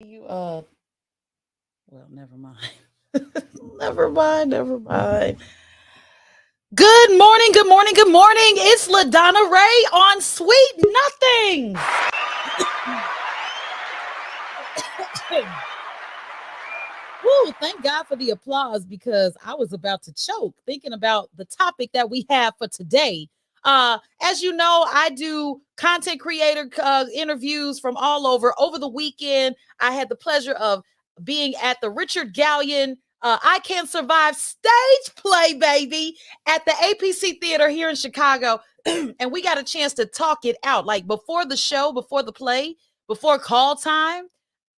You well, never mind. Never mind. Good morning, good morning, good morning. It's LaDonna Raeh on Sweet Nothings. Woo, thank God for the applause because I was about to choke thinking about the topic that we have for today. As you know, I do content creator interviews from all over. Over the weekend, I had the pleasure of being at the Richard Gallion I Can't Survive stage play, baby, at the APC Theater here in Chicago. And we got a chance to talk it out. Like before the show, before the play, before call time,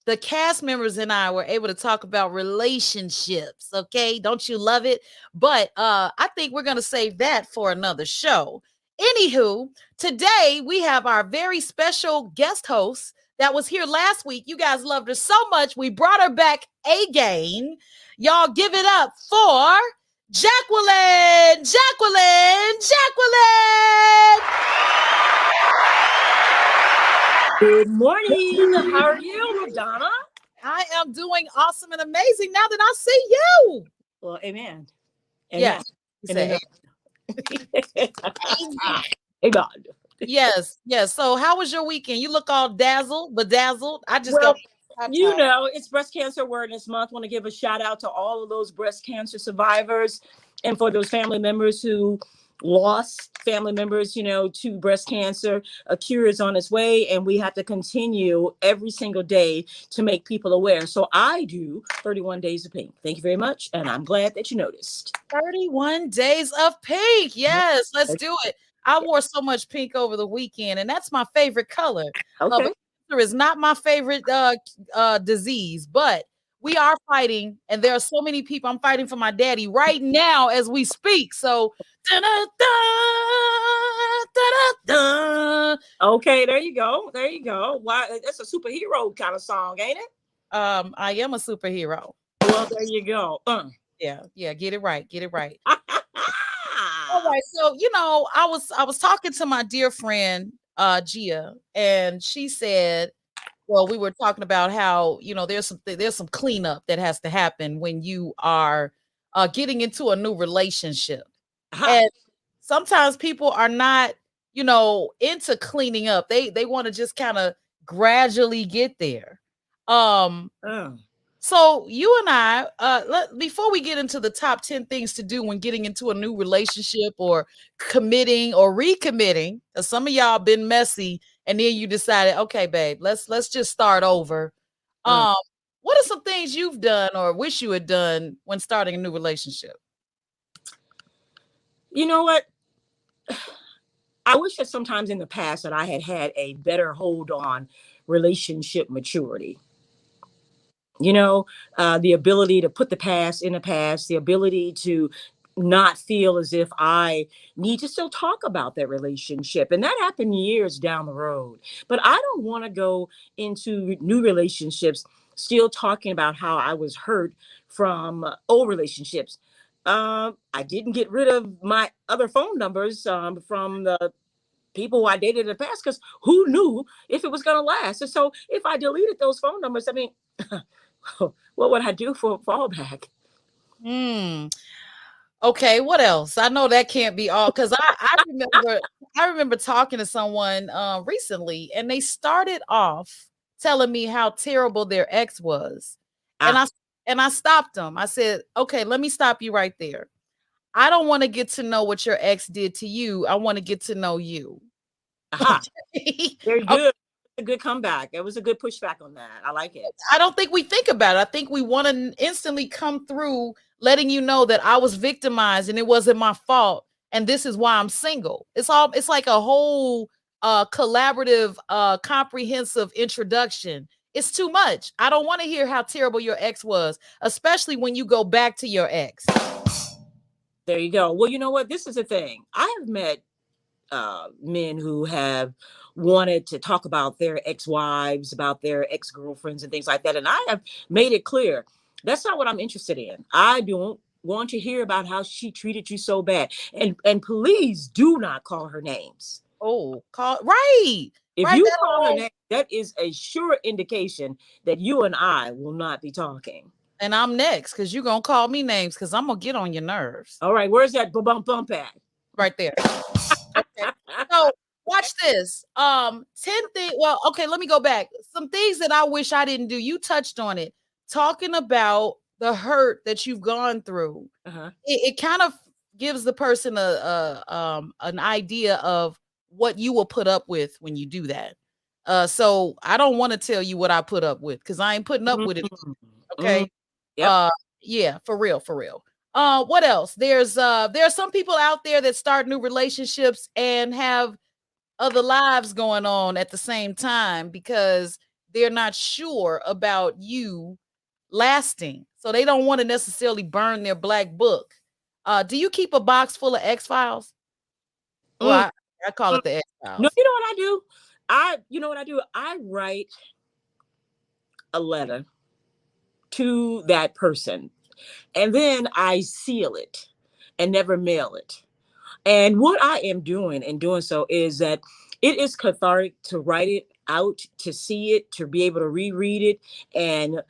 the cast members and I were able to talk about relationships. Okay. Don't you love it? But I think we're going to save that for another show. Anywho, today we have our very special guest host that was here last week. You guys loved her so much. We brought her back again. Y'all give it up for Jacquiline. Good morning. How are you, LaDonna? I am doing awesome and amazing now that I see you. Well, amen. Yes. Amen. Amen. Amen. Yes. So how was your weekend? You look all bedazzled. I just Well, got it's Breast Cancer Awareness Month. I want to give a shout out to all of those breast cancer survivors and for those family members who lost family members, to breast cancer. A cure is on its way, and we have to continue every single day to make people aware. So I do 31 Days of Pink. Thank you very much, and I'm glad that you noticed. 31 days of pink. Yes, let's do it. I wore so much pink over the weekend, and that's my favorite color. Okay. But cancer is not my favorite disease, but we are fighting, and there are so many people. I'm fighting for my daddy right now as we speak. So, okay, there you go. Why? That's a superhero kind of song, ain't it? I am a superhero. Well, there you go. Yeah, get it right. All right, so I was talking to my dear friend Gia, and she said, well, we were talking about how there's some cleanup that has to happen when you are getting into a new relationship, and sometimes people are not into cleaning up. They want to just kind of gradually get there. So you and I, before we get into the top 10 things to do when getting into a new relationship or committing or recommitting, because some of y'all been messy, and then you decided, okay, babe, let's just start over. What are some things you've done or wish you had done when starting a new relationship? You know what? I wish that sometimes in the past that I had a better hold on relationship maturity. The ability to put the past in the past, the ability to not feel as if I need to still talk about that relationship. And that happened years down the road. But I don't want to go into new relationships still talking about how I was hurt from old relationships. I didn't get rid of my other phone numbers from the people who I dated in the past because who knew if it was going to last? And so if I deleted those phone numbers, I mean, what would I do for a fallback? Okay, what else? I know that can't be all because I remember talking to someone recently, and they started off telling me how terrible their ex was. And I stopped them. I said, okay, let me stop you right there. I don't want to get to know what your ex did to you. I want to get to know you. Very good. A good comeback. It was a good pushback on that. I like it. I don't think we think about it. I think we want to instantly come through letting you know that I was victimized and it wasn't my fault. And this is why I'm single. It's like a whole collaborative, comprehensive introduction. It's too much. I don't want to hear how terrible your ex was, especially when you go back to your ex. There you go. Well, you know what? This is the thing. I have met men who have wanted to talk about their ex-wives, about their ex-girlfriends and things like that. And I have made it clear that's not what I'm interested in. I don't want to hear about how she treated you so bad. And please do not call her names. Oh, right. If you call her name, that is a sure indication that you and I will not be talking. And I'm next because you're gonna call me names because I'm gonna get on your nerves. All right, where's that bump bump at? Right there. Okay. So watch this. 10 things. Well, okay, let me go back. Some things that I wish I didn't do. You touched on it. Talking about the hurt that you've gone through. Uh-huh. It kind of gives the person a an idea of what you will put up with when you do that. So I don't want to tell you what I put up with because I ain't putting up with it. Mm-hmm. Okay. Yep. Yeah, for real, for real. What else? There are some people out there that start new relationships and have other lives going on at the same time because they're not sure about you lasting. So they don't want to necessarily burn their black book. Do you keep a box full of X files? Well, Mm. I call it the X No, files. you know what I do? You know what I do? I write a letter to that person, and then I seal it and never mail it. And what I am doing in doing so is that it is cathartic to write it out, to see it, to be able to reread it and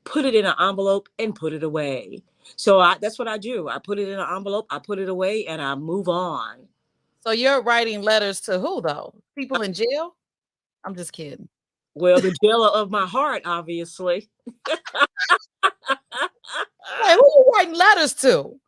put it in an envelope and put it away. So that's what I do. I put it in an envelope, I put it away, and I move on. So you're writing letters to who though? People in jail? I'm just kidding. Well, the jailer of my heart, obviously. Like, who you writing letters to? To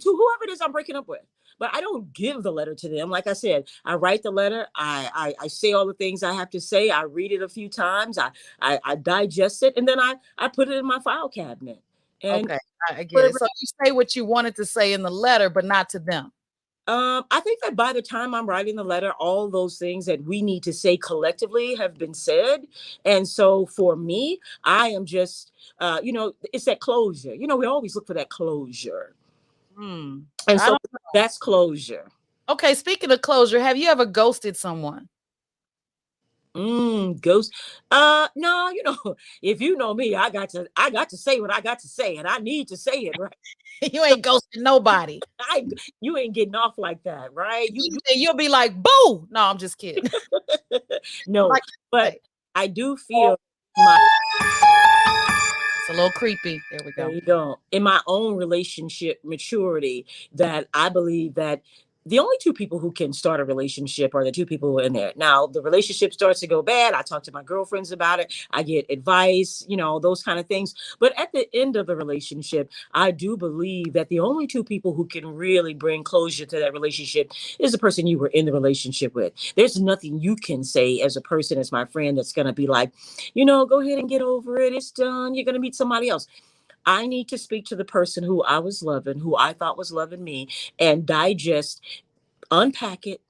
whoever it is I'm breaking up with. But I don't give the letter to them. Like I said, I write the letter. I say all the things I have to say. I read it a few times. I digest it, and then I put it in my file cabinet. And Okay, I get it. So you say what you wanted to say in the letter, but not to them. I think that by the time I'm writing the letter, all those things that we need to say collectively have been said. And so for me, I am just, it's that closure. We always look for that closure. Hmm. And I so don't that's closure. Okay, speaking of closure, have you ever ghosted someone? Ghost. No, if you know me, I got to say what I got to say, and I need to say it, right? You ain't ghosted nobody. I, you ain't getting off like that, right? You'll be like, boo. No, I'm just kidding. No, Like I but say, I do feel my it's a little creepy. There we there go. you go. In my own relationship maturity, that I believe that the only two people who can start a relationship are the two people who are in there. Now, the relationship starts to go bad. I talk to my girlfriends about it. I get advice, those kind of things. But at the end of the relationship, I do believe that the only two people who can really bring closure to that relationship is the person you were in the relationship with. There's nothing you can say as a person, as my friend, that's going to be like, go ahead and get over it. It's done. You're going to meet somebody else. I need to speak to the person who I was loving, who I thought was loving me, and digest, unpack it,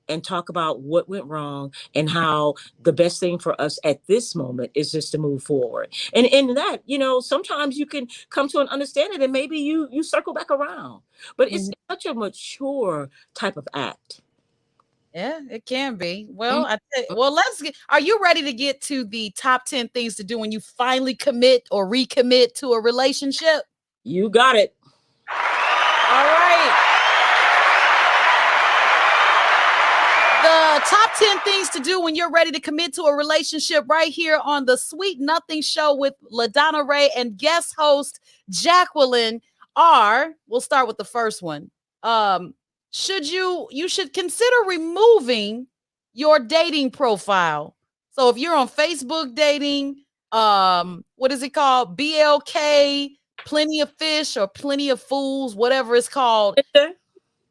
and talk about what went wrong and how the best thing for us at this moment is just to move forward. And in that, sometimes you can come to an understanding and maybe you circle back around. But it's Mhm. such a mature type of act. Yeah, it can be. Mhm. Well, let's get are you ready to get to the top 10 things to do when you finally commit or recommit to a relationship? You got it. All right. The top 10 things to do when you're ready to commit to a relationship right here on the Sweet Nothing Show with LaDonna Raeh and guest host Jacquiline we'll start with the first one. Um, you should consider removing your dating profile. So if you're on Facebook dating, what is it called? BLK, Plenty of Fish or Plenty of Fools, whatever it's called,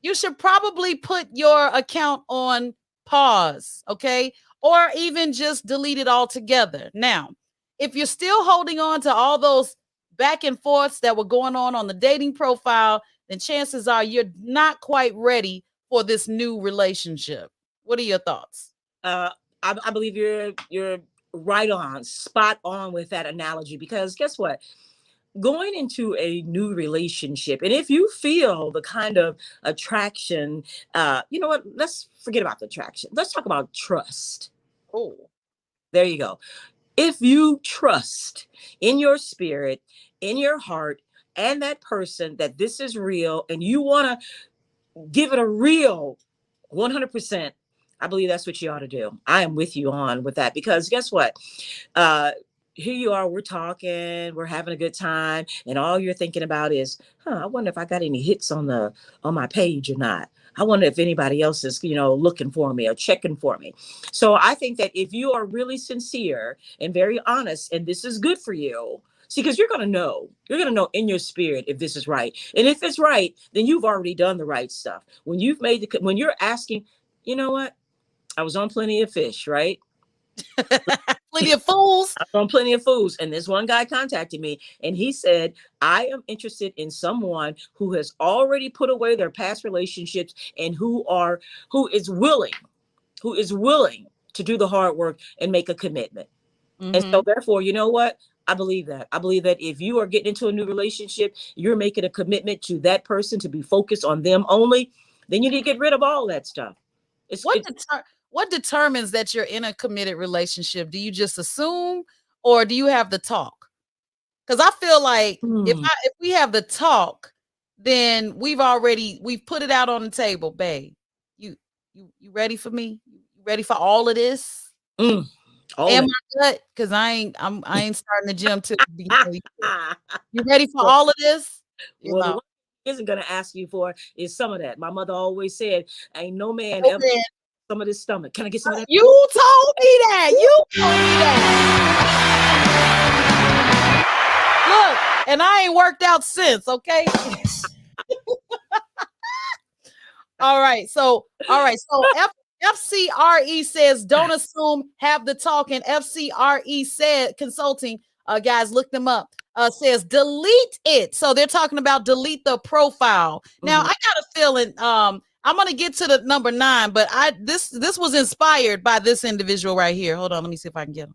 you should probably put your account on pause, okay? Or even just delete it altogether. Now, if you're still holding on to all those back and forths that were going on the dating profile, then chances are you're not quite ready for this new relationship. What are your thoughts? uh, I believe you're right on, spot on with that analogy, because guess what? Going into a new relationship, and if you feel the kind of attraction, you know what? Let's forget about the attraction. Let's talk about trust. Oh, There you go. If you trust in your spirit, in your heart, and that person that this is real, and you want to give it a real 100%, I believe that's what you ought to do. I am with you on with that, because guess what? Uh, Here you are, we're talking, we're having a good time, and all you're thinking about is, I wonder if I got any hits on my page or not. I wonder if anybody else is, looking for me or checking for me. So I think that if you are really sincere and very honest, and this is good for you, see, because you're going to know in your spirit if this is right. And if it's right, then you've already done the right stuff. When you're asking, you know what? I was on Plenty of Fish, right? Plenty of fools. I'm on Plenty of Foods. And this one guy contacted me and he said, I am interested in someone who has already put away their past relationships and who is willing to do the hard work and make a commitment. And so therefore, you know what? I believe that. I believe that if you are getting into a new relationship, you're making a commitment to that person to be focused on them only, then you need to get rid of all that stuff. What determines that you're in a committed relationship? Do you just assume, or do you have the talk? Because I feel like if we have the talk, then we've put it out on the table, babe. You ready for me? You ready for all of this? Am I good? Because I ain't starting the gym to be. You ready for all of this? Well, the one isn't going to ask you for is some of that. My mother always said, ain't no man ever some of this stomach. Can I get some of that? You told me that. You told me that. Look, and I ain't worked out since, okay? All right. So FCRE says, don't assume, have the talk. And FCRE said, consulting, guys, look them up, says delete it. So they're talking about delete the profile. Now, I got a feeling, I'm going to get to the number 9, but this was inspired by this individual right here. Hold on. Let me see if I can get him.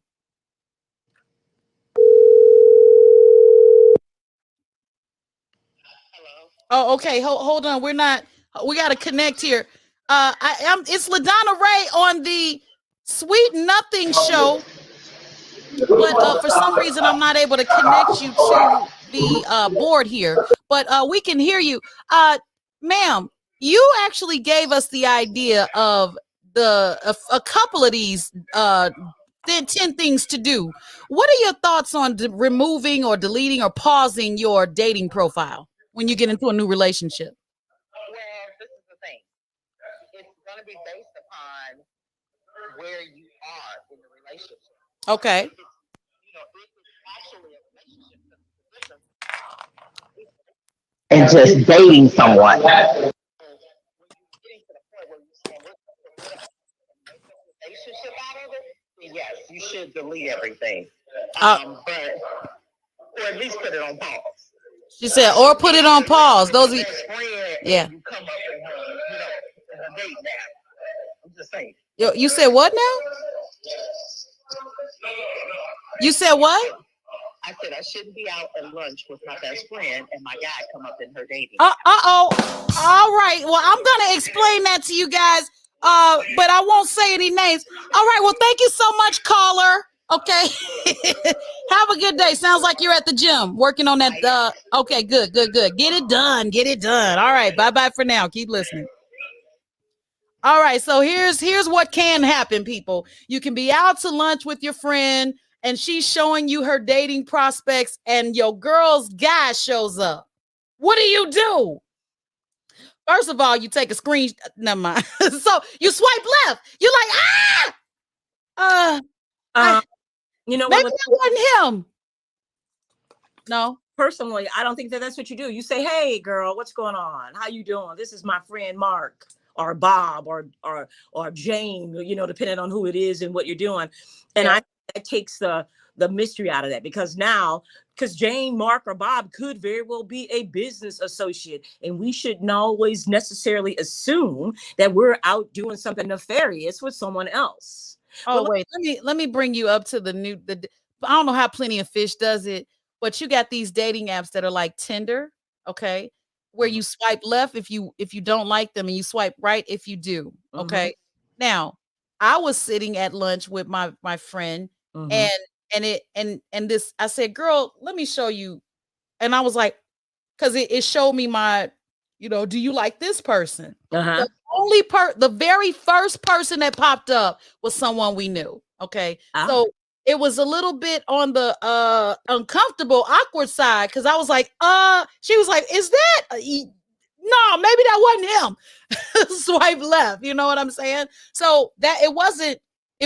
Oh, okay. Hold on. We got to connect here. It's LaDonna Raeh on the Sweet Nothing show, but for some reason I'm not able to connect you to the board here. But we can hear you, ma'am. You actually gave us the idea of a couple of these 10 things to do. What are your thoughts on removing or deleting or pausing your dating profile when you get into a new relationship? Well, this is the thing. It's going to be based upon where you are in the relationship. Okay. If it's actually a relationship, and just dating someone. When you're getting to the point where you're saying, we're make a relationship out of it, then yes, you should delete everything. Or at least put it on pause. She said, or put it on pause. Those are, yeah. You come up and a date now. I'm just saying. You said what now? You said what? I said I shouldn't be out at lunch with my best friend and my guy come up in her dating. All right. Well, I'm gonna explain that to you guys. But I won't say any names. All right. Well, thank you so much, caller. Okay. Have a good day. Sounds like you're at the gym working on that. Okay, good. Get it done. All right. Bye for now. Keep listening. All right. So here's what can happen, people. You can be out to lunch with your friend and she's showing you her dating prospects and your girl's guy shows up. What do you do? First of all, you take a screen. Never mind. So you swipe left. You're like, you know maybe that wasn't him. No. Personally, I don't think that's what you do. You say, hey, girl, what's going on? How you doing? This is my friend Mark or Bob or Jane, depending on who it is and what you're doing. And that takes the mystery out of that, because Jane, Mark, or Bob could very well be a business associate. And we shouldn't always necessarily assume that we're out doing something nefarious with someone else. Oh, wait, let me bring you up to I don't know how Plenty of Fish does it, but you got these dating apps that are like Tinder, okay, where you swipe left if you don't like them and you swipe right if you do. Okay. Now, I was sitting at lunch with my friend and this, I said, girl, let me show you. And I was like, because it showed me my Do you like this person? Uh-huh. The very first person that popped up was someone we knew. Okay. Ah. So it was a little bit on the uncomfortable, awkward side because I was like, she was like, is that no, maybe that wasn't him. Swipe left. You know what I'm saying? So that it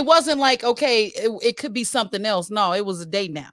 wasn't like, okay, it could be something else. No, it was a date now.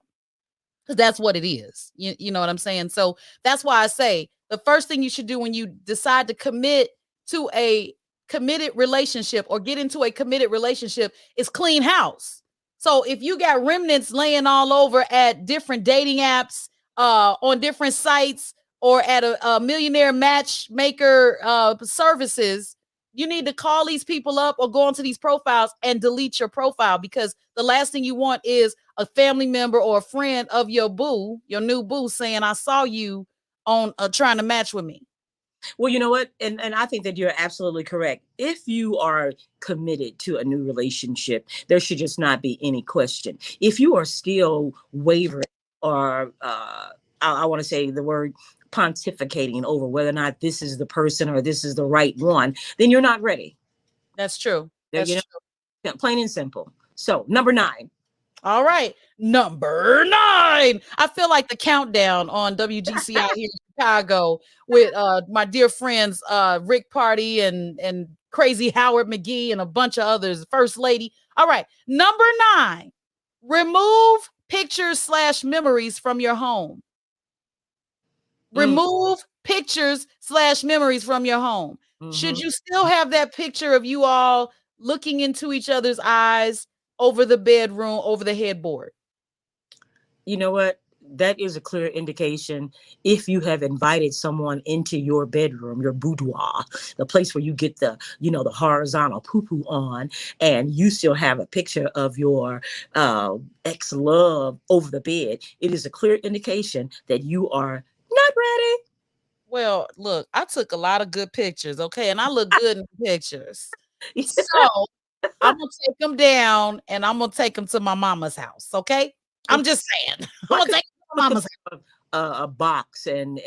Because that's what it is. You know what I'm saying? So that's why I say the first thing you should do when you decide to commit to a committed relationship or get into a committed relationship is clean house. So if you got remnants laying all over at different dating apps, on different sites, or at a millionaire matchmaker services, you need to call these people up or go onto these profiles and delete your profile, because the last thing you want is a family member or a friend of your new boo saying, I saw you on trying to match with me. Well, you know what? And I think that you're absolutely correct. If you are committed to a new relationship, there should just not be any question. If you are still wavering or I want to say the word pontificating over whether or not this is the person or this is the right one, then you're not ready. That's true. There, That's true. Plain and simple. So number 9. All right. Number 9. I feel like the countdown on WGCI here in Chicago with my dear friends Rick Party and Crazy Howard McGee and a bunch of others. First Lady. All right. Number 9. Remove pictures / memories from your home. Remove pictures / memories from your home. Mm-hmm. Should you still have that picture of you all looking into each other's eyes over the bedroom, over the headboard? You know what? That is a clear indication if you have invited someone into your bedroom, your boudoir, the place where you get the horizontal poo-poo on, and you still have a picture of your ex-love over the bed. It is a clear indication that you are not ready. Well, look, I took a lot of good pictures, okay? And I look good in the pictures. So I'm going to take them down and I'm going to take them to my mama's house, okay? I'm just saying. I'm going to take them to my mama's house. A box and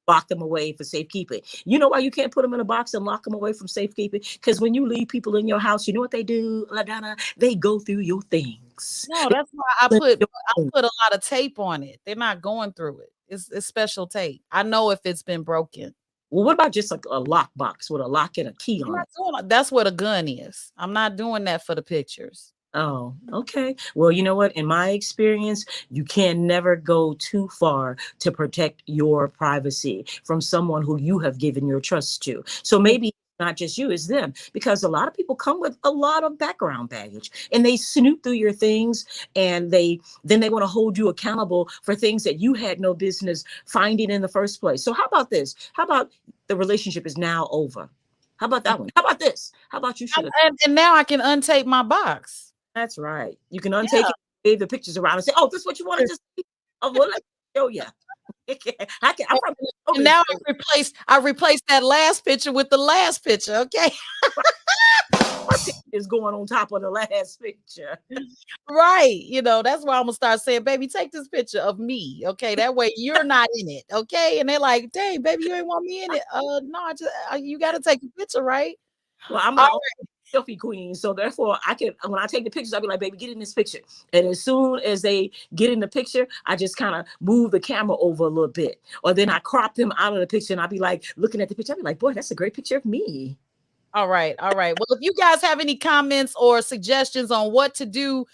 lock them away for safekeeping. You know why you can't put them in a box and lock them away from safekeeping? Because when you leave people in your house, you know what they do, LaDonna? They go through your things. No, that's why I put a lot of tape on it. They're not going through it. It's special tape. I know if it's been broken. Well, what about just like a lock box with a lock and a key on it? That's what a gun is. I'm not doing that for the pictures. Oh, okay. Well, you know what? In my experience, you can never go too far to protect your privacy from someone who you have given your trust to. So maybe not just you, it's them, because a lot of people come with a lot of background baggage and they snoop through your things, and then they want to hold you accountable for things that you had no business finding in the first place. So how about this? How about the relationship is now over? How about that one? How about this? How about you should have? And now I can untape my box. That's right. You can untake it, wave the pictures around and say, oh, this is what you wanted to see? Oh, well, let me show you. And now I replaced that last picture with the last picture, okay? Is going on top of the last picture. Right. That's why I'm going to start saying, baby, take this picture of me, okay? That way you're not in it, okay? And they're like, dang, baby, you ain't want me in it. No, you got to take a picture, right? Well, I'm not selfie queen, so therefore when I take the pictures, I'll be like, baby, get in this picture. And as soon as they get in the picture, I just kind of move the camera over a little bit, or then I crop them out of the picture, and I'll be like looking at the picture, I'll be like, boy, that's a great picture of me. All right. Well, if you guys have any comments or suggestions on what to do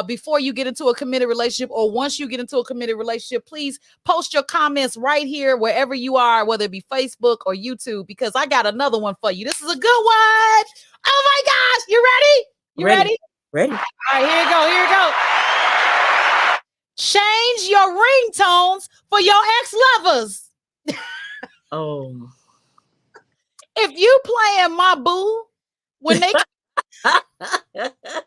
before you get into a committed relationship, or once you get into a committed relationship, please post your comments right here wherever you are, whether it be Facebook or YouTube, because I got another one for you. This is a good one. Oh my gosh. You ready? You ready? Ready. All right, here you go. Change your ringtones for your ex-lovers. Oh. If you playing My Boo, when they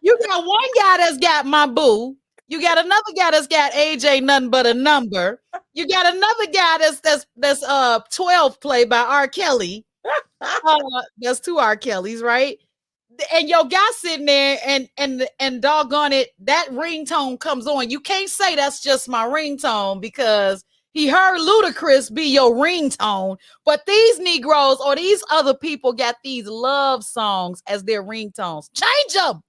you got one guy that's got My Boo, you got another guy that's got AJ Nothing But a Number, you got another guy that's 12 Play by R. Kelly. There's 2 R. Kellys, right? And your guy sitting there and doggone it, that ringtone comes on. You can't say that's just my ringtone, because He heard Ludacris be your ringtone, but these Negroes or these other people got these love songs as their ringtones. Change them.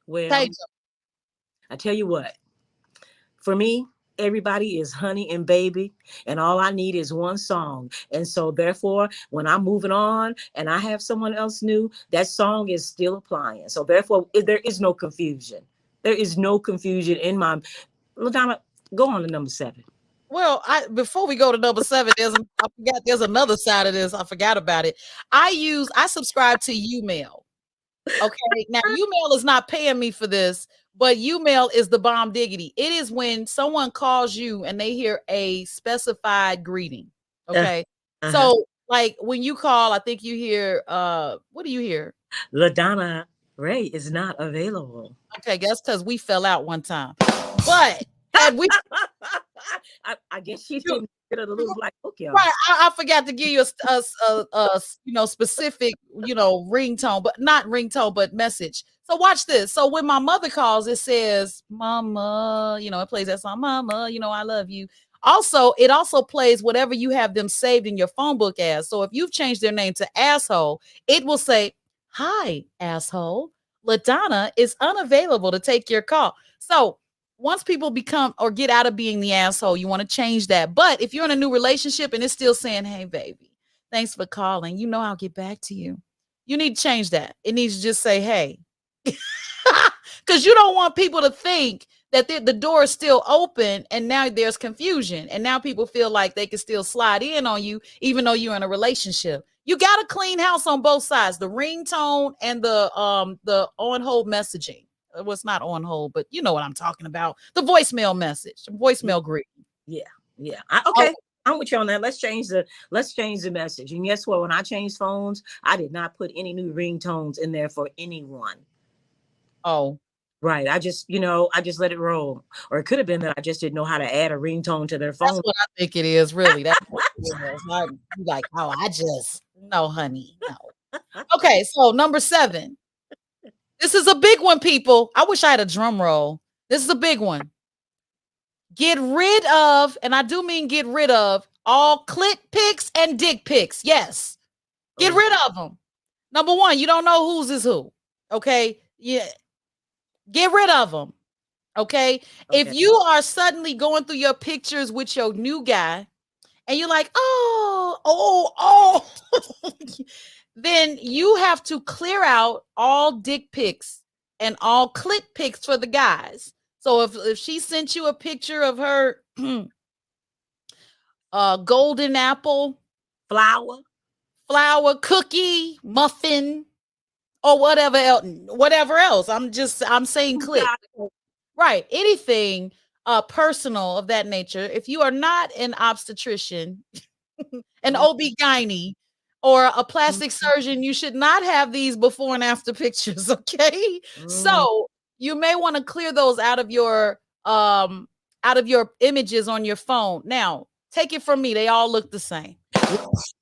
Well, Change them. I tell you what, for me, everybody is honey and baby, and all I need is one song. And so, therefore, when I'm moving on and I have someone else new, that song is still applying. So, therefore, there is no confusion. There is no confusion in my. LaDonna, go on to number 7. Well, before we go to number 7, I forgot there's another side of this. I forgot about it. I subscribe to Umail. Okay, now Umail is not paying me for this, but Umail is the bomb diggity. It is when someone calls you and they hear a specified greeting. Okay. Uh-huh. So like when you call, I think you hear what do you hear? LaDonna Raeh is not available. Okay, guess because we fell out one time. But had we I guess she didn't get a little like, okay. right, I forgot to give you a specific ringtone, but not ringtone, but message. So watch this. So when my mother calls, it says, "Mama," it plays that song, "Mama," I love you. Also, it also plays whatever you have them saved in your phone book as. So if you've changed their name to asshole, it will say, "Hi, asshole. LaDonna is unavailable to take your call." So once people become or get out of being the asshole, you want to change that. But if you're in a new relationship and it's still saying, "Hey, baby, thanks for calling. I'll get back to you." You need to change that. It needs to just say, "Hey," because you don't want people to think that the door is still open and now there's confusion. And now people feel like they can still slide in on you, even though you're in a relationship. You got a clean house on both sides, the ringtone and the on hold messaging. Well, it's not on hold, but you know what I'm talking about. The voicemail message, the voicemail greeting. Yeah. Okay. I'm with you on that. Let's change the message. And guess what? When I changed phones, I did not put any new ringtones in there for anyone. Oh. Right. I just let it roll. Or it could have been that I just didn't know how to add a ringtone to their phone. That's what I think it is, really. That's what it is. Like, oh, no, honey, no. Okay, so number 7. This is a big one, people. I wish I had a drum roll. This is a big one. Get rid of, and I do mean get rid of, all clit pics and dick pics. Yes. Get rid of them. Number 1, you don't know whose is who. Okay? Yeah. Get rid of them. Okay? If you are suddenly going through your pictures with your new guy and you're like, oh, then you have to clear out all dick pics and all clit pics for the guys. So if she sent you a picture of her golden apple, flower, cookie, muffin, or whatever else. I'm saying clit. Right. Anything personal of that nature. If you are not an obstetrician, an OB-GYN, or a plastic surgeon, you should not have these before and after pictures. Okay. So you may want to clear those out of your images on your phone. Now, take it from me, they all look the same.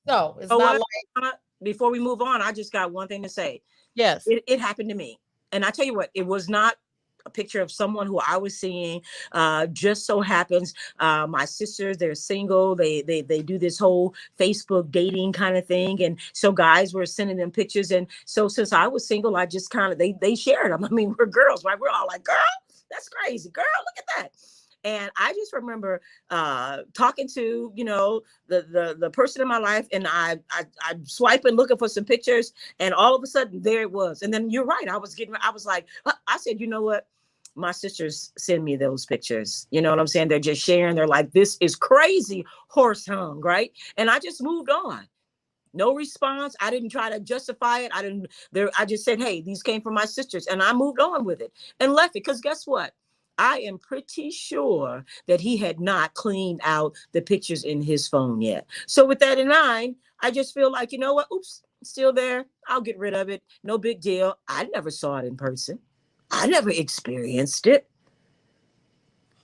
So it's not like, before we move on, I just got one thing to say. Yes. It happened to me. And I tell you what, it was not a picture of someone who I was seeing. Just so happens, my sisters, they're single. They do this whole Facebook dating kind of thing. And so guys were sending them pictures. And so since I was single, I just kind of, they shared them. I mean, we're girls, right? We're all like, girl, that's crazy. Girl, look at that. And I just remember talking to, the person in my life, and I'm swiping, looking for some pictures, and all of a sudden there it was. And then you're right. I was like, I said, you know what? My sisters send me those pictures. You know what I'm saying? They're just sharing. They're like, this is crazy, horse hung, right? And I just moved on. No response. I didn't try to justify it. I just said, hey, these came from my sisters, and I moved on with it and left it. Because guess what? I am pretty sure that he had not cleaned out the pictures in his phone yet. So with that in mind, I just feel like, you know what? Oops, still there. I'll get rid of it. No big deal. I never saw it in person. I never experienced it.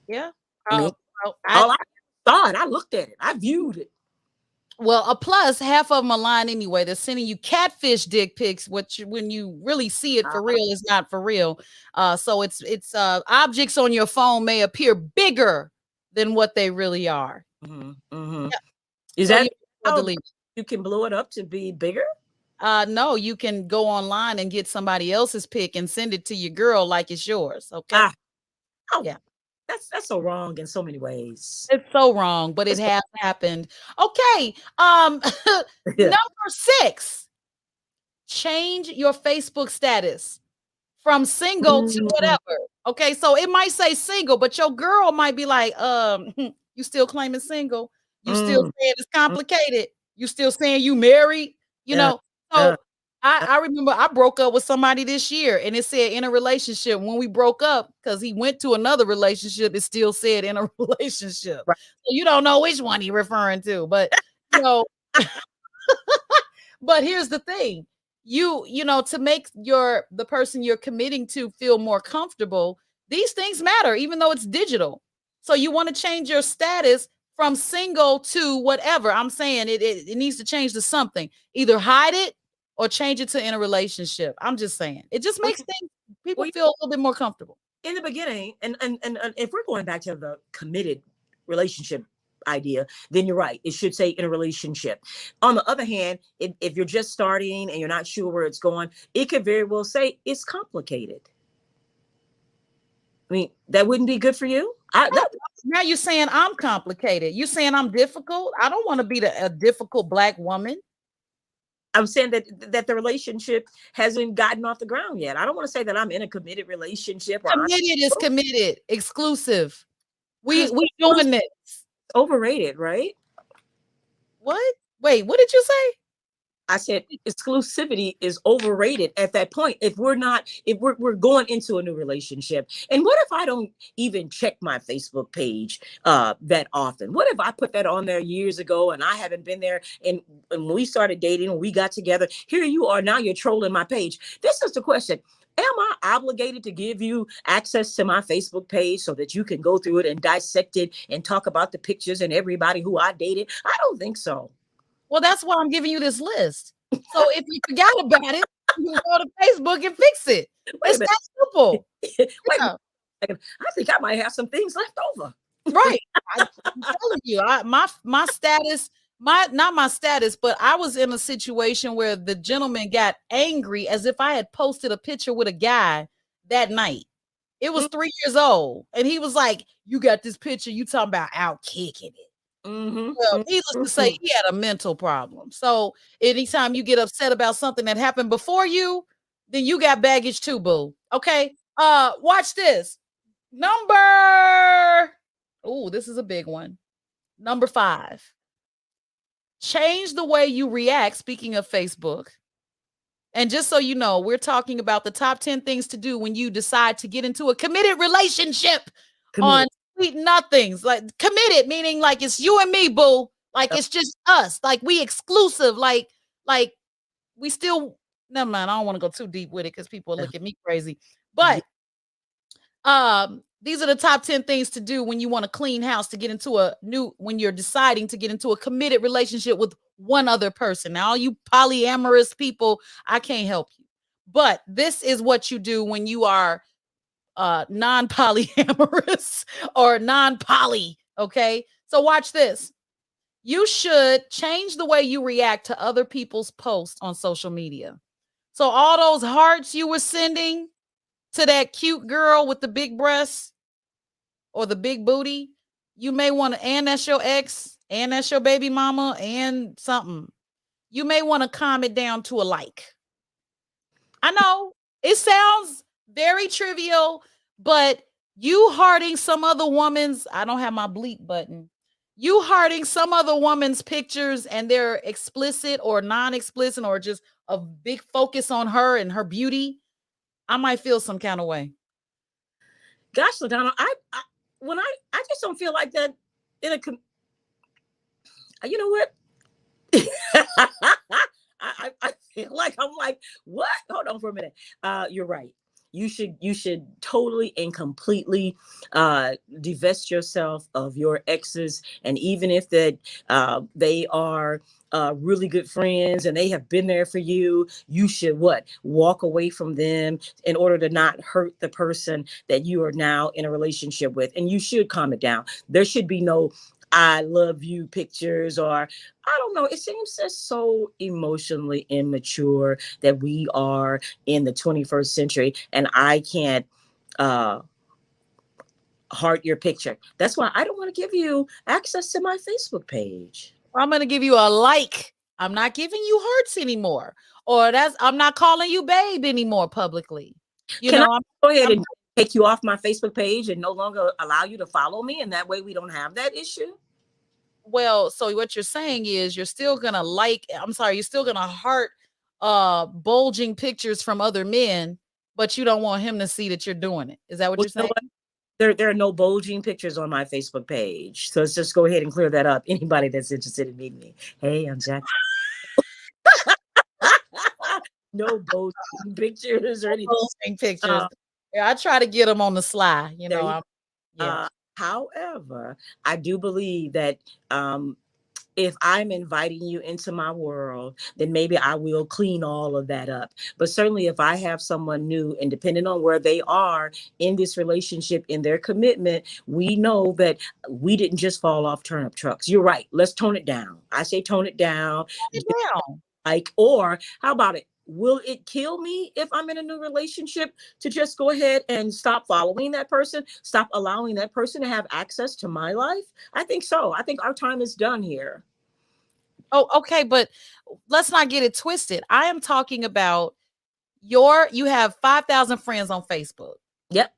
Yeah. I mean, I saw it. I looked at it. I viewed it. Well, a plus, half of them are lying anyway. They're sending you catfish dick pics, which when you really see it for real, is not for real. So it's objects on your phone may appear bigger than what they really are. Mm-hmm. Mm-hmm. Yeah. Is So you that how delete. you can blow it up to be bigger? No, you can go online and get somebody else's pic and send it to your girl like it's yours. Okay. Ah, oh, Yeah. that's so wrong in so many ways. It's so wrong, but it It's so, has happened. Okay. yeah. Number 6, change your Facebook status from single to Mm, whatever. Okay, so it might say single, but your girl might be like, you still claiming single? You still mm, saying it's mm, complicated? You still saying you married? You yeah, know, yeah. so I remember I broke up with somebody this year and it said in a relationship. When we broke up, because he went to another relationship, it still said in a relationship. Right. So you don't know which one he referring to, but you know, but here's the thing. To make the person you're committing to feel more comfortable, these things matter even though it's digital. So you want to change your status from single to whatever. I'm saying it needs to change to something. Either hide it or change it to in a relationship. I'm just saying. It just Well, makes things people well, feel a little bit more comfortable. in the beginning, and if we're going back to the committed relationship idea, then you're right. It should say in a relationship. On the other hand, if you're just starting and you're not sure where it's going, it could very well say it's complicated. I mean, that wouldn't be good for you. Now you're saying I'm complicated. You're saying I'm difficult. I don't want to be a difficult black woman. I'm saying that the relationship hasn't gotten off the ground yet. I don't want to say that I'm in a committed relationship or I'm Committed is committed, exclusive. because We doing this. overrated, right? What? Wait, what did you say? I said exclusivity is overrated at that point. If we're going into a new relationship, and what if I don't even check my Facebook page that often? What if I put that on there years ago and I haven't been there? And when we started dating, when we got together, here you are now. You're trolling my page. This is the question. Am I obligated to give you access to my Facebook page so that you can go through it and dissect it and talk about the pictures and everybody who I dated? I don't think so. Well, that's why I'm giving you this list. So if you forgot about it, you can go to Facebook and fix it. Wait a It's minute. that simple. Wait a Yeah, second. I think I might have some things left over. right. I'm telling you, my status, not my status, but I was in a situation where the gentleman got angry as if I had posted a picture with a guy that night. It was 3 years old, and he was like, "You got this picture? You talking about out kicking it?" Well, Mm-hmm. needless to say, Mm-hmm. he had a mental problem. So anytime you get upset about something that happened before you, then you got baggage too, boo. Okay. Watch this. Number. Oh, this is a big one. Number 5. Change the way you react. Speaking of Facebook. And just so you know, we're talking about the top 10 things to do when you decide to get into a committed relationship on Committed. sweet nothings. Like committed, meaning like it's you and me, boo. Like Yep. it's just us. Like we exclusive. Like we still never mind. I don't want to go too deep with it because people look at me crazy. Yeah. But these are the top 10 things to do when you want a clean house to get into when you're deciding to get into a committed relationship with one other person. Now, all you polyamorous people, I can't help you. But this is what you do when you are non-polyamorous or non-poly. Okay. So watch this. You should change the way you react to other people's posts on social media. So all those hearts you were sending to that cute girl with the big breasts or the big booty, you may want to, and that's your ex, and that's your baby mama, and something. You may want to calm it down to a like. I know it sounds very trivial, but you hearting some other woman's, I don't have my bleep button. You hearting some other woman's pictures and they're explicit or non-explicit or just a big focus on her and her beauty, I might feel some kind of way. Gosh, LaDonna, I just don't feel like that in you know what? I feel like I'm like, what? Hold on for a minute. You're right. you should totally and completely divest yourself of your exes, and even if that they are really good friends and they have been there for you, you should what walk away from them in order to not hurt the person that you are now in a relationship with, and you should calm it down. There should be no I love you pictures, or I don't know. It seems just so emotionally immature that we are in the 21st century, and I can't uh heart your picture. That's why I don't want to give you access to my Facebook page. I'm going to give you a like. I'm not giving you hearts anymore. Or I'm not calling you babe anymore publicly. You Can I know, go ahead I'm and take you off my Facebook page and no longer allow you to follow me, and that way we don't have that issue? well, so what you're saying is you're still going to you're still going to heart bulging pictures from other men, but you don't want him to see that you're doing it. Is that what Well, you're you know saying? what? There are no bulging pictures on my Facebook page. So let's just go ahead and clear that up. Anybody that's interested in meeting me. Hey, I'm Jack. No bulging pictures or anything. Bulging pictures. Uh, Yeah, I try to get them on the sly, there you yeah. However, I do believe that if I'm inviting you into my world, then maybe I will clean all of that up. But certainly, if I have someone new, and depending on where they are in this relationship, in their commitment, we know that we didn't just fall off turnip trucks. You're right. Let's tone it down. I say tone it down. It down. Like, or how about it? Will it kill me if I'm in a new relationship to just go ahead and stop following that person, stop allowing that person to have access to my life? I think so. I think our time is done here. Oh, okay, but let's not get it twisted. I am talking about you have 5,000 friends on Facebook. Yep.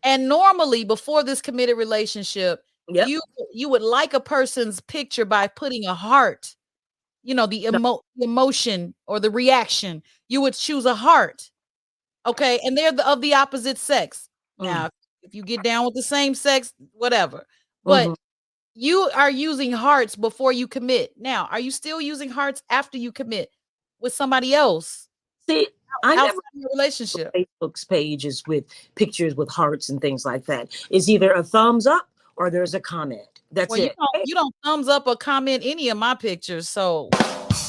And normally before this committed relationship, Yep. you would like a person's picture by putting a heart, the emotion or the reaction. You would choose a heart. Okay, and they're of the opposite sex. Now, if you get down with the same sex, whatever. But you are using hearts before you commit. Now, are you still using hearts after you commit with somebody else See, I outside never of your relationship? Facebook's pages with pictures with hearts and things like that. It's either a thumbs up or there's a comment. That's Well, you it. don't Hey, you don't thumbs up or comment any of my pictures, so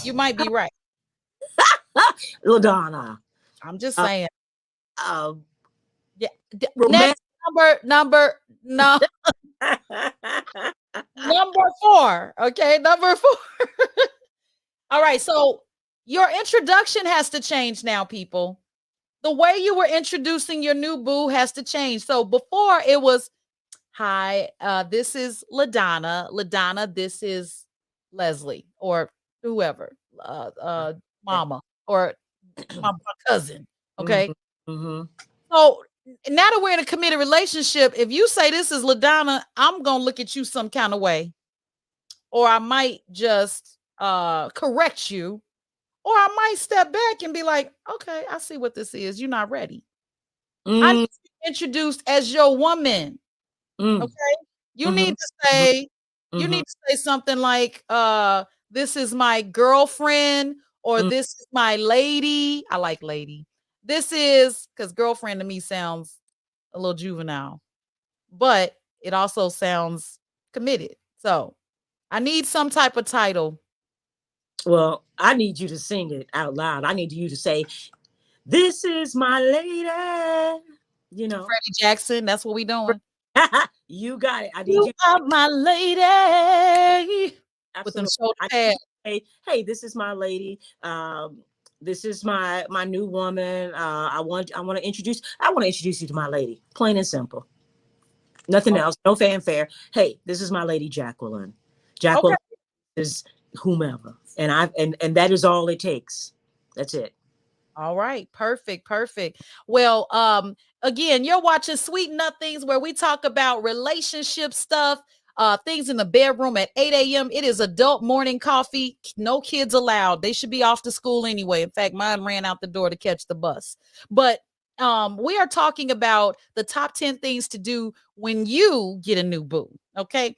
you might be right. LaDonna. I'm just Uh, saying. uh, Yeah. romantic. Next number no number 4. Okay, number 4. All right, so your introduction has to change now, people. The way you were introducing your new boo has to change. So before it was, hi, this is LaDonna. LaDonna, this is Leslie or whoever, mama or my cousin. Okay. Mm-hmm. So now that we're in a committed relationship, if you say this is LaDonna, I'm gonna look at you some kind of way, or I might just correct you, or I might step back and be like, okay, I see what this is. You're not ready. I need Mm, to be introduced as your woman. mm, Okay. You mm-hmm, need to say, mm-hmm, something like, this is my girlfriend, or mm. this is my lady. I like lady. This is because girlfriend to me sounds a little juvenile, but it also sounds committed. So I need some type of title. Well, I need you to sing it out loud. I need you to say, "This is my lady." You know, Freddie Jackson, that's what we doing. you got it. I need You you. are my lady. With them Absolutely. shoulder I need you pads. to say, "Hey, this is my lady. This is my new woman. I want to introduce you to my lady. Plain and simple. Nothing else. No fanfare. Hey, this is my lady, Jacquiline. Okay. Jacqueline is whomever, and and that is all it takes. That's it. All right. Perfect. Perfect. Well, again, you're watching Sweet Nothings, where we talk about relationship stuff, things in the bedroom at 8 a.m. It is adult morning coffee. No kids allowed. They should be off to school anyway. In fact, mine ran out the door to catch the bus. But we are talking about the top 10 things to do when you get a new boo. Okay.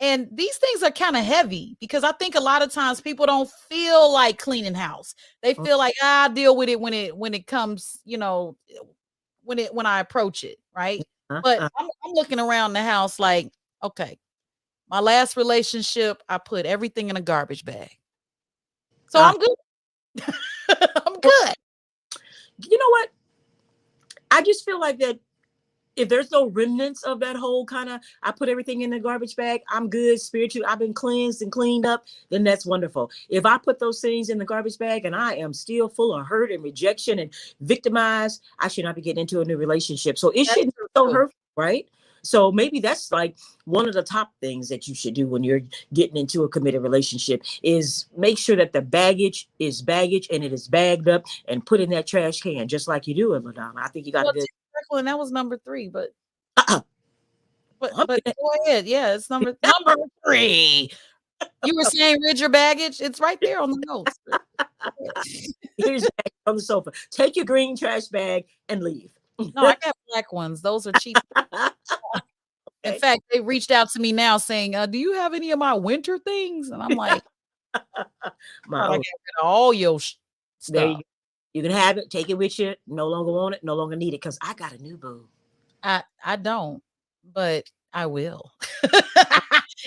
And these things are kind of heavy because I think a lot of times people don't feel like cleaning house. They feel like, I'll deal with it when it comes, when I approach it, right? Uh, But uh, I'm looking around the house like, okay, my last relationship, I put everything in a garbage bag. So uh, I'm good. I'm well, good. you know what? I just feel like that if there's no remnants of that whole kind of, I put everything in the garbage bag, I'm good spiritually, I've been cleansed and cleaned up, then that's wonderful. If I put those things in the garbage bag and I am still full of hurt and rejection and victimized, I should not be getting into a new relationship. So it That's shouldn't true be so too. hurtful, right? So maybe that's like one of the top things that you should do when you're getting into a committed relationship is make sure that the baggage is baggage and it is bagged up and put in that trash can, just like you do it, LaDonna. I think you got a Well, good. Jacqueline, that was number 3, Uh-uh. but go ahead. Yeah, it's number 3. You were saying rid your baggage. It's right there on the notes. Go ahead. Here's your bag on the sofa. Take your green trash bag and leave. No, I got black ones. Those are cheap. In Okay. fact, they reached out to me now saying, "Do you have any of my winter things?" And I'm like, My "Thought I got oh, rid of all your there you stuff." go. You can have it, take it with you. No longer want it, no longer need it. Because I got a new boo. I don't, but I will.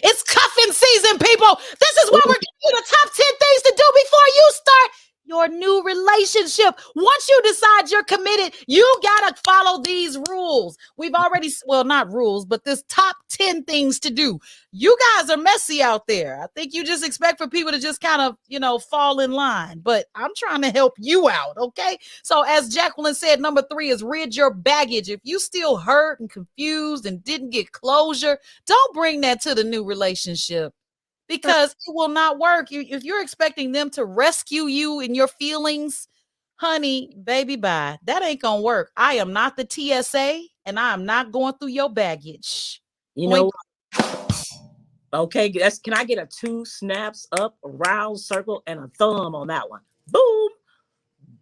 It's cuffing season, people. This is why we're Ooh, giving you the top 10 things to do before you start your new relationship. Once you decide you're committed, you got to follow these rules. We've already, well, not rules, but this top 10 things to do. You guys are messy out there. I think you just expect for people to just kind of, fall in line, but I'm trying to help you out. Okay. So, as Jacqueline said, number 3 is rid your baggage. If you still hurt and confused and didn't get closure, don't bring that to the new relationship because it will not work. If you're expecting them to rescue you in your feelings, honey, baby, bye. That ain't gonna work. I am not the TSA, and I am not going through your baggage. you Point. know, okay, that's can I get a 2 snaps up, a round circle, and a thumb on that one? Boom,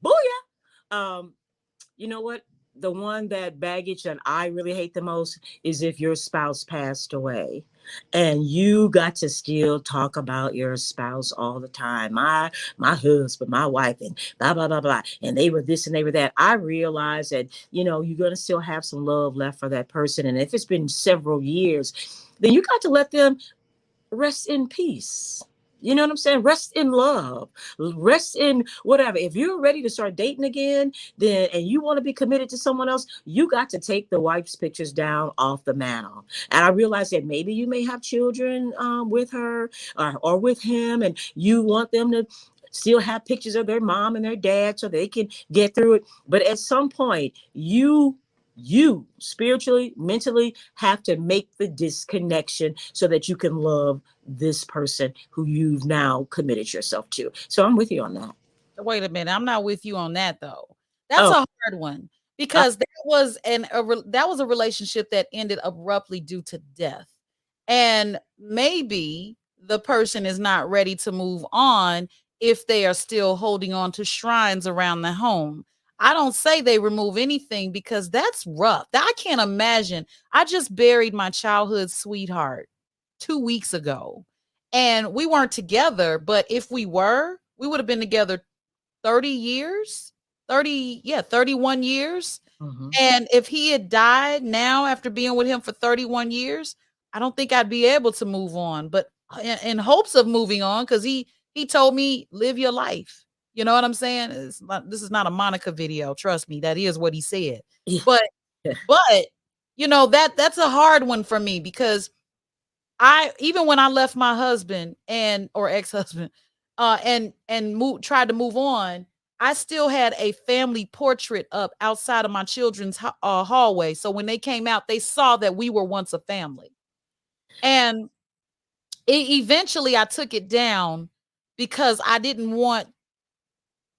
booyah. You know what? The one that baggage that I really hate the most is if your spouse passed away and you got to still talk about your spouse all the time. My husband, my wife, and blah blah blah blah. And they were this and they were that. I realize that, you're gonna still have some love left for that person. And if it's been several years, then you got to let them rest in peace. You know what I'm saying? Rest in love. Rest in whatever. If you're ready to start dating again, then and you want to be committed to someone else, you got to take the wife's pictures down off the mantle. And I realize that maybe you may have children with her or with him, and you want them to still have pictures of their mom and their dad so they can get through it. But at some point, you spiritually, mentally have to make the disconnection so that you can love this person who you've now committed yourself to. So I'm with you on that. Wait a minute, I'm not with you on that though. That's Oh, a hard one uh, because that was a relationship that ended abruptly due to death. And maybe the person is not ready to move on if they are still holding on to shrines around the home. I don't say they remove anything because that's rough. I can't imagine. I just buried my childhood sweetheart 2 weeks ago. And we weren't together, but if we were, we would have been together 30 years, 30, yeah, 31 years. mhm. And if he had died now after being with him for 31 years, I don't think I'd be able to move on. But in hopes of moving on, because he told me, live your life. You know what I'm saying? This is not a Monica video. Trust me, that is what he said. Yeah. But but that's a hard one for me because I even when I left my husband and or ex-husband and tried to move on, I still had a family portrait up outside of my children's hallway. So when they came out, they saw that we were once a family. And eventually I took it down because I didn't want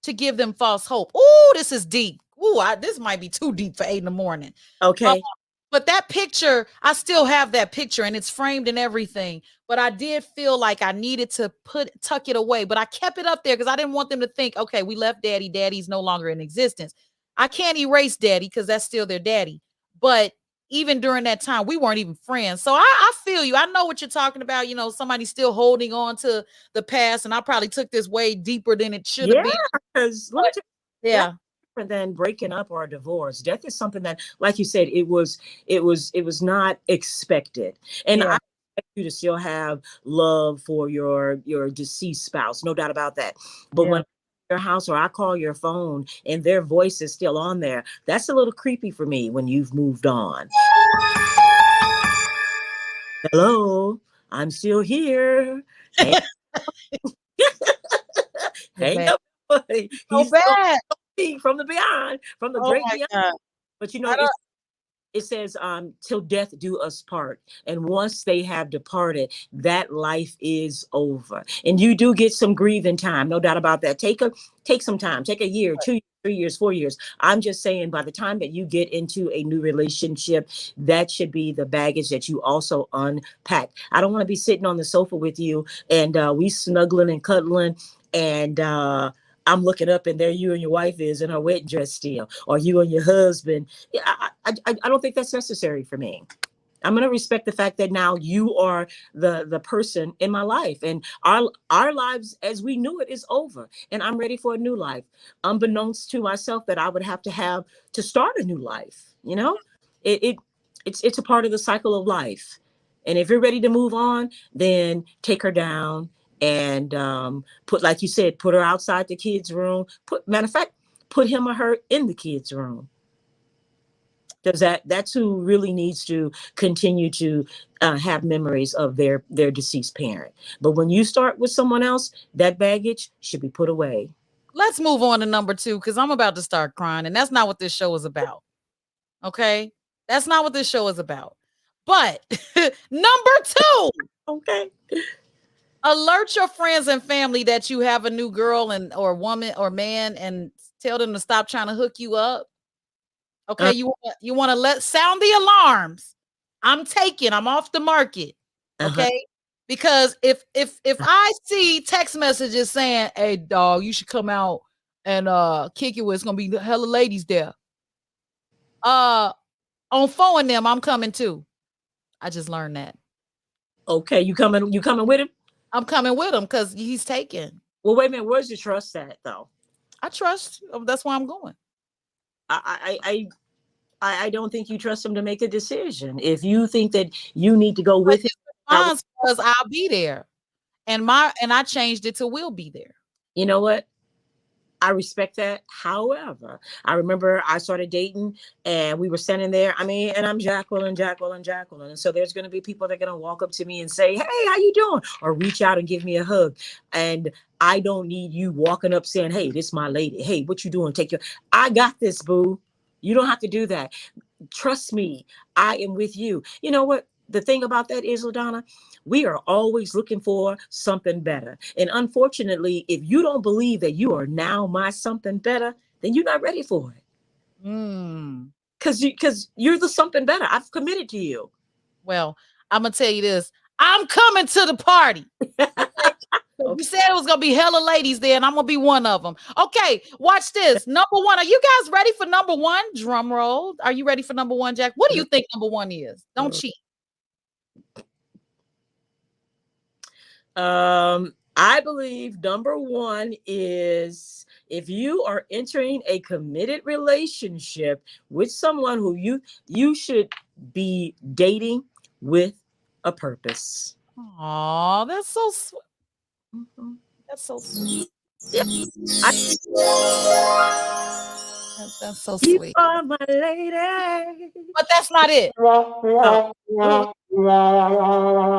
to give them false hope. Oh, this is deep. Ooh, this might be too deep for 8 in the morning. Uh, Okay. but that picture, I still have that picture and it's framed and everything. But I did feel like I needed to tuck it away. But I kept it up there because I didn't want them to think, okay, we left daddy. Daddy's no longer in existence. I can't erase daddy because that's still their daddy. But even during that time, we weren't even friends. So I feel you. I know what you're talking about. Somebody still holding on to the past. And I probably took this way deeper than it should have Yeah, been. because let me But tell you, that yeah. different than breaking up or a divorce. Death is something that, like you said, it was not expected. And Yeah, I expect you to still have love for your deceased spouse, no doubt about that. But yeah. when your house or I call your phone and their voice is still on there, that's a little creepy for me when you've moved on. Hello, I'm still here. Hey, So hey, bad. buddy. So He's still bad. from the beyond, from the Oh great my beyond. God. But I don't. it says till death do us part, and once they have departed, that life is over, and you do get some grieving time, no doubt about that. Take some time, take a year, 2 years, 3 years, 4 years. I'm just saying, by the time that you get into a new relationship, that should be the baggage that you also unpack. I don't want to be sitting on the sofa with you and we snuggling and cuddling, and I'm looking up and there you and your wife is in her wedding dress still, or you and your husband. Yeah, I don't think that's necessary for me. I'm going to respect the fact that now you are the person in my life, and our lives as we knew it is over, and I'm ready for a new life. Unbeknownst to myself that I would have to start a new life. It, it it's a part of the cycle of life. And if you're ready to move on, then take her down and put, like you said, put her outside the kids' room. Matter of fact, put him or her in the kids' room, because that's who really needs to continue to have memories of their deceased parent. But when you start with someone else, that baggage should be put away. Let's move on to number two because I'm about to start crying, and that's not what this show is about. Okay, that's not what this show is about. But number two, Okay. alert your friends and family that you have a new girl and or woman or man, and tell them to stop trying to hook you up. Okay, Uh, you want to let sound the alarms. I'm off the market. uh-huh. Okay? Because if I see text messages saying, "Hey dog, you should come out and kick it with, it's going to be hella ladies there." Uh on phone them, I'm coming too. I just learned that. Okay, you coming with him? I'm coming with him cuz he's taken. Well, wait a minute. Where's your trust at, though? I trust. That's why I'm going. I I I I don't think you trust him to make a decision. If you think that you need to go But with him, his response was I'll be there. And I changed it to will be there. you know what? I respect that. However, I remember I started dating and we were standing there. I mean, and I'm Jacqueline, Jacqueline, Jacqueline. And so there's going to be people that are going to walk up to me and say, "Hey, how you doing?" Or reach out and give me a hug. And I don't need you walking up saying, "Hey, this is my lady. Hey, what you doing? I got this, boo. You don't have to do that. Trust me, I am with you." You know what? The thing about that is, LaDonna, we are always looking for something better. And unfortunately, if you don't believe that you are now my something better, then you're not ready for it. Mm. Because you're the something better. I've committed to you. Well, I'm gonna tell you this. I'm coming to the party. Okay. So you Okay. said it was gonna be hella ladies there, and I'm gonna be one of them. Okay, watch this. Number one. Are you guys ready for number one? Drum roll. Are you ready for number one, Jack? What do you think number one is? Don't cheat. I believe number one is, if you are entering a committed relationship with someone who you should be dating with a purpose. Oh, that's so sweet. Mhm. That's so sweet. Yeah, I, That's so you sweet. are my lady. But that's not it. Oh,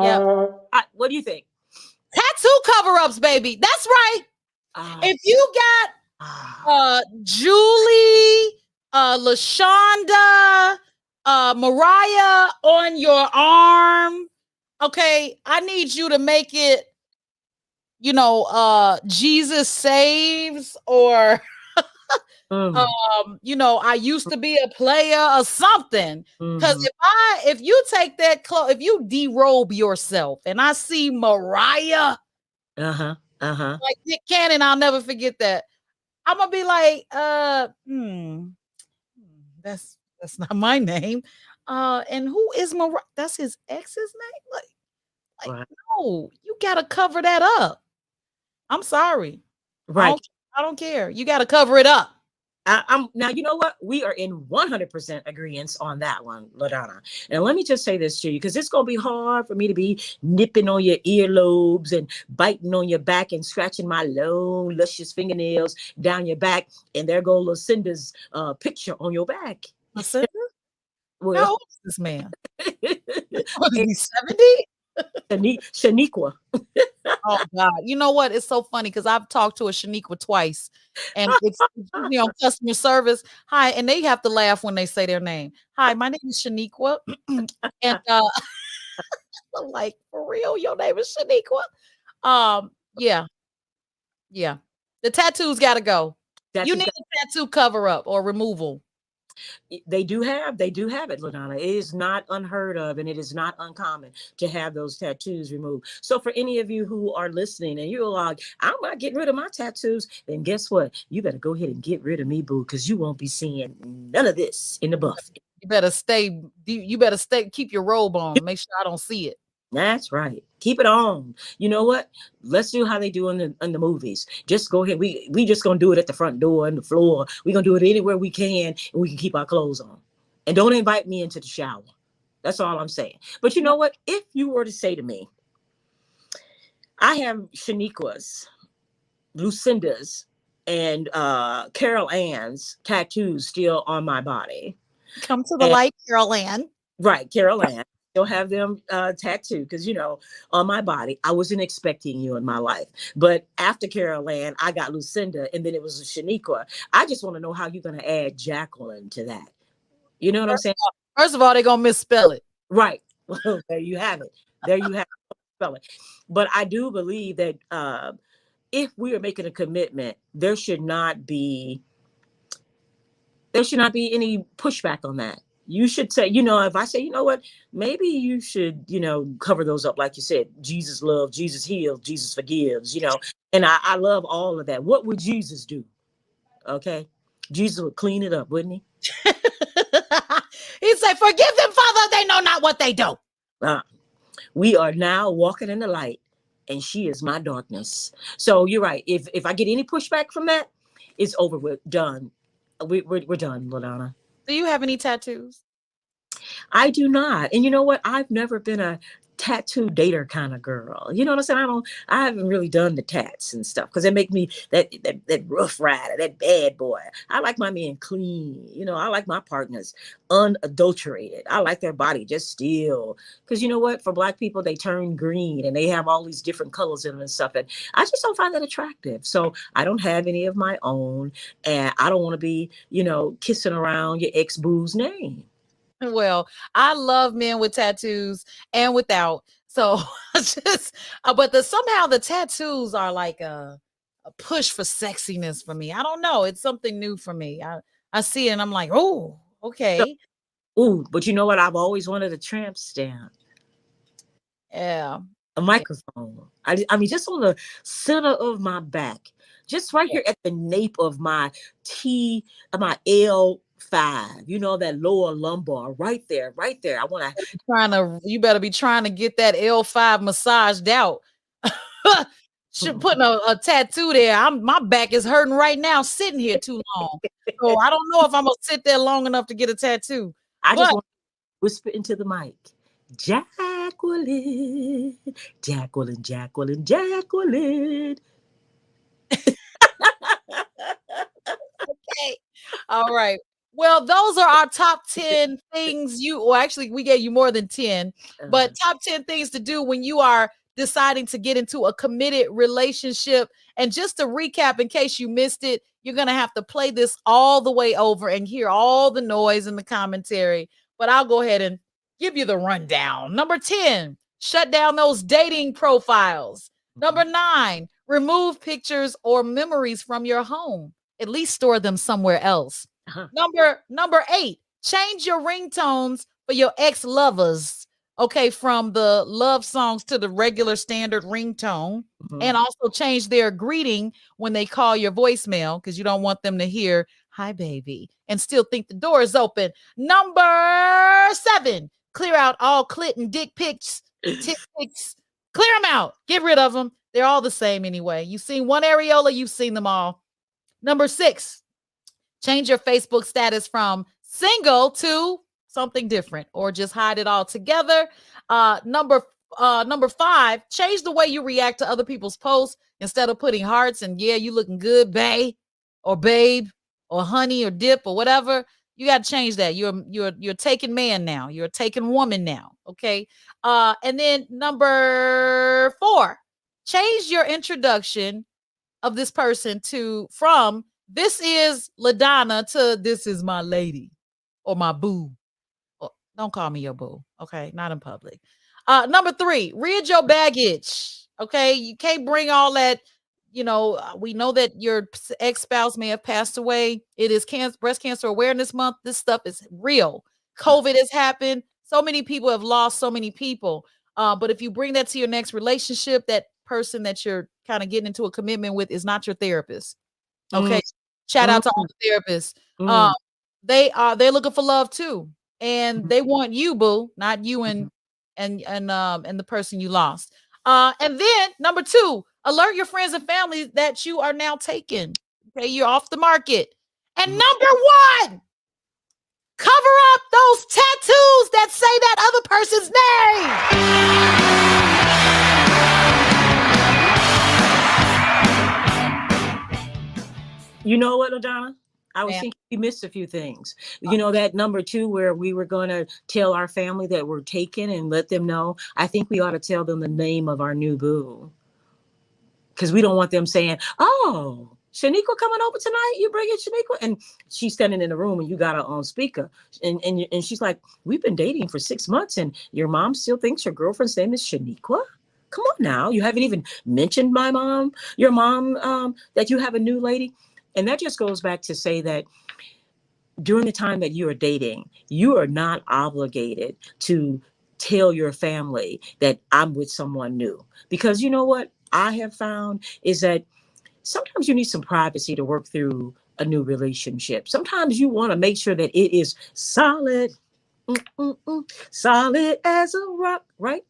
Yeah. what do you think? Tattoo cover-ups, baby. That's right. Ah, If you got ah, Julie, LaShonda, Mariah on your arm. Okay, I need you to make it, Jesus saves, or mm, I used to be a player or something. Because mhm, if you take that clothes, if you derobe yourself and I see Mariah uh-huh, uh-huh. like Nick Cannon, I'll never forget that. I'm gonna be like, that's not my name. And who is Mariah? That's his ex's name? Like, Right, no, you gotta cover that up. I'm sorry. I right. don't I don't care. You gotta cover it up. I'm now. You know what? We are in 100% agreement on that one, LaDonna. And let me just say this to you, because it's gonna be hard for me to be nipping on your earlobes and biting on your back and scratching my long, luscious fingernails down your back. And there go Lucinda's picture on your back. Listen, how Well, old is this man? What is he, 70? Shaniqua. Oh God. You know what? It's so funny because I've talked to a Shaniqua twice and it's customer service. Hi, and they have to laugh when they say their name. Hi, my name is Shaniqua. And I'm like, for real, your name is Shaniqua? Yeah, yeah. The tattoos gotta go. That You you need got. a tattoo cover up or removal. They do have it, LaDonna. It is not unheard of, and it is not uncommon to have those tattoos removed. So for any of you who are listening and you're like, I'm not getting rid of my tattoos, then guess what? You better go ahead and get rid of me, boo, because you won't be seeing none of this in the buff. You better stay, keep your robe on. Make sure I don't see it. That's right. Keep it on. You know what? Let's do how they do in the movies. Just go ahead. We just gonna do it at the front door and the floor. We gonna do it anywhere we can, and we can keep our clothes on. And don't invite me into the shower. That's all I'm saying. But you know what? If you were to say to me, I have Shaniqua's, Lucinda's, and Carol Ann's tattoos still on my body. Come to the And light, Carol Ann. right, Carol Ann. Still have them tattooed because on my body. I wasn't expecting you in my life, but after Carol Ann, I got Lucinda, and then it was Shaniqua. I just want to know how you're going to add Jacqueline to that. You know what I'm saying? First of all, they're gonna misspell it. Right. Well, there you have it. There you have it. Spell it. But I do believe that if we are making a commitment, there should not be any pushback on that. You should say, if I say, you know what, maybe you should, cover those up. Like you said, Jesus loves, Jesus heals, Jesus forgives, and I love all of that. What would Jesus do? Okay. Jesus would clean it up, wouldn't he? He said, forgive them, Father, they know not what they do. Uh, we are now walking in the light, and she is my darkness. So you're right. If I get any pushback from that, it's over with, done. We're done, LaDonna. Do you have any tattoos? I do not. And you know what? I've never been a tattoo dater kind of girl. You know what I'm saying? I haven't really done the tats and stuff because they make me that rough rider, that bad boy. I like my men clean. I like my partners unadulterated. I like their body just still. Because you know what? For Black people, they turn green and they have all these different colors in them and stuff. And I just don't find that attractive. So I don't have any of my own. And I don't want to be, kissing around your ex-boo's name. Well, I love men with tattoos and without. So just, but somehow the tattoos are like a push for sexiness for me. I don't know. It's something new for me. I see it and I'm like, oh, okay. Ooh, but you know what? I've always wanted a tramp stamp, Yeah. a microphone. I mean, just on the center of my back, just right here at the nape of my my L5. That lower lumbar, right there, right there. I want to. You better be trying to get that L5 massaged out. Putting a tattoo there. My back is hurting right now sitting here too long. So I don't know if I'm gonna sit there long enough to get a tattoo. I just But want to whisper into the mic, Jacqueline, Jacqueline, Jacqueline, Jacqueline. okay. All right. Well, those are our top 10 things actually, we gave you more than 10, but top 10 things to do when you are deciding to get into a committed relationship. And just to recap, in case you missed it, you're going to have to play this all the way over and hear all the noise and the commentary. But I'll go ahead and give you the rundown. Number 10, shut down those dating profiles. Number 9, remove pictures or memories from your home. At least store them somewhere else. Number 8, change your ringtones for your ex-lovers. Okay, from the love songs to the regular standard ringtone. And also change their greeting when they call your voicemail because you don't want them to hear, hi, baby, and still think the door is open. Number 7, clear out all clit and dick pics, tit pics. Clear them out. Get rid of them. They're all the same anyway. You've seen one areola, you've seen them all. Number 6, Change your Facebook status from single to something different, or just hide it all together. Number 5, change the way you react to other people's posts. Instead of putting hearts and yeah, you looking good, bae, or babe, or honey, or dip, or whatever. You got to change that. You're taken man now. You're a taken woman now. Okay. And then number 4, change your introduction of this person to from this is LaDonna to this is my lady or my boo. Oh, don't call me your boo. Okay. Not in public. Number 3, read your baggage. Okay. You can't bring all that. We know that your ex-spouse may have passed away. It is breast cancer awareness month. This stuff is real. COVID has happened. So many people have lost so mmany people. But if you bring that to your next relationship, that person that you're kind of getting into a commitment with is not your therapist. Okay. Shout out to all the therapists. They're looking for love too. And they want you, boo, not you and the person you lost. And then number 2, alert your friends and family that you are now taken. Okay, you're off the market. And number 1, cover up those tattoos that say that other person's name. You know what, LaDonna? I was thinking we missed a few things. You know, that number 2 where we were going to tell our family that we're taken and let them know. I think we ought to tell them the name of our new boo. Because we don't want them saying, oh, Shaniqua coming over tonight? You bringing Shaniqua? And she's standing in the room and you got her on speaker. And she's like, we've been dating for 6 months and your mom still thinks your girlfriend's name is Shaniqua? Come on now. You haven't even mentioned your mom, that you have a new lady. And that just goes back to say that during the time that you are dating, you are not obligated to tell your family that I'm with someone new. Because you know what I have found is that sometimes you need some privacy to work through a new relationship. Sometimes you want to make sure that it is solid, solid as a rock, right?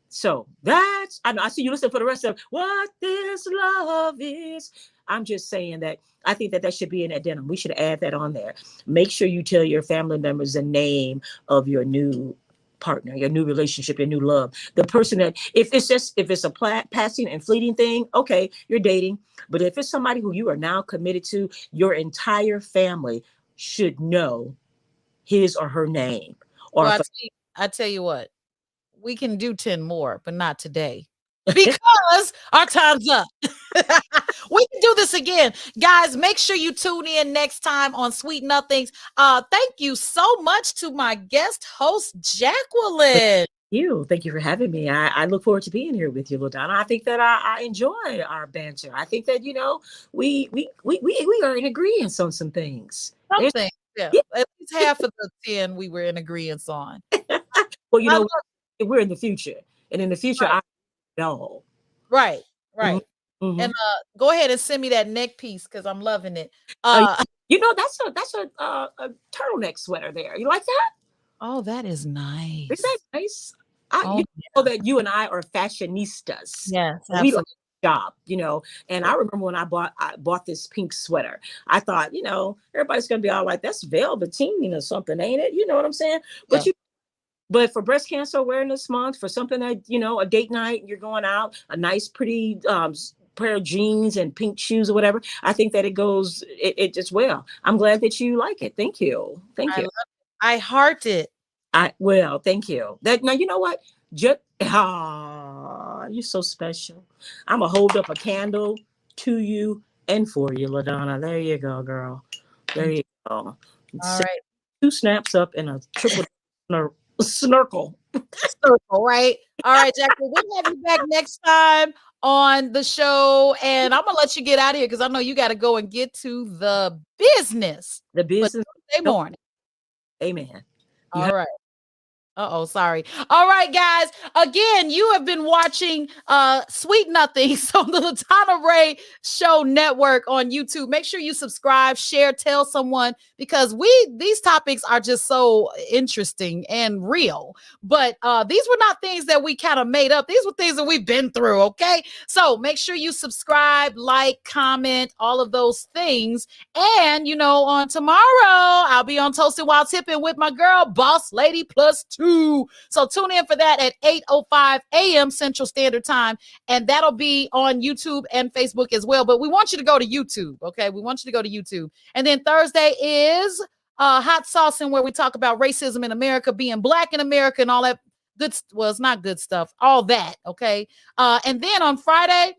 So I see you listen for the rest of what this love is. I'm just saying that I think that should be in addendum. We should add that on there. Make sure you tell your family members the name of your new partner, your new relationship, your new love. The person that, if it's a passing and fleeting thing, okay, you're dating. But if it's somebody who you are now committed to, your entire family should know his or her name. Or well, I tell you what, we can do 10 more, but not today. Because our time's up. We can do this again. Guys, make sure you tune in next time on Sweet Nothings. Thank you so much to my guest host, Jacquiline. Thank you for having me. I look forward to being here with you, LaDonna. I think that I enjoy our banter. I think that, we are in agreement on some things. Something, yeah. At least half of the 10 we were in agreement on. Well, we're in the future. And in the future, right. I know. Right. And go ahead and send me that neck piece because I'm loving it. That's a turtleneck sweater there. You like that? Oh, that is nice. Isn't that nice? You know that you and I are fashionistas. Yes, we like shop, and I remember when I bought this pink sweater, I thought, everybody's gonna be all like, that's velveteen or something, ain't it? You know what I'm saying? But but for Breast Cancer Awareness Month, for something that, a date night, you're going out, a nice, pretty pair of jeans and pink shoes or whatever, I think that it just well. I'm glad that you like it. Thank you. Thank you. I heart it. Thank you. Now, you know what? You're so special. I'm going to hold up a candle to you and for you, LaDonna. There you go, girl. There you go. All right. 2 snaps up and a triple snurkle. Circle, right? All right, Jacqueline, we'll have you back next time on the show. And I'm going to let you get out of here because I know you got to go and get to the business. The business. Thursday morning. Amen. All right. Uh-oh, sorry. All right, guys. Again, you have been watching Sweet Nothings on the LaDonna Raeh Show Network on YouTube. Make sure you subscribe, share, tell someone, because these topics are just so interesting and real. But these were not things that we kind of made up. These were things that we've been through, okay? So make sure you subscribe, like, comment, all of those things. And, on tomorrow, I'll be on Toasted While Tipping with my girl, Boss Lady Plus 2. So tune in for that at 8:05 a.m. Central Standard Time. And that'll be on YouTube and Facebook as well. But we want you to go to YouTube, okay? We want you to go to YouTube. And then Thursday is Hot Saucing, where we talk about racism in America, being Black in America, and all that good, well, it's not good stuff, all that, okay? And then on Friday,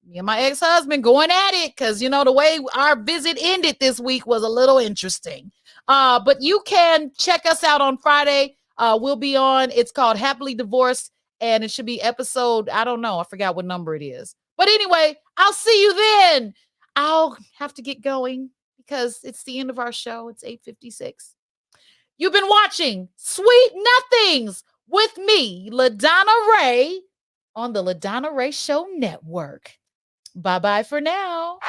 me and my ex-husband going at it, because the way our visit ended this week was a little interesting. But you can check us out on Friday. We'll be on, it's called Happily Divorced, and it should be episode, I don't know, I forgot what number it is. But anyway, I'll see you then. I'll have to get going because it's the end of our show. It's 8:56. You've been watching Sweet Nothings with me, LaDonna Raeh, on the LaDonna Raeh Show Network. Bye-bye for now.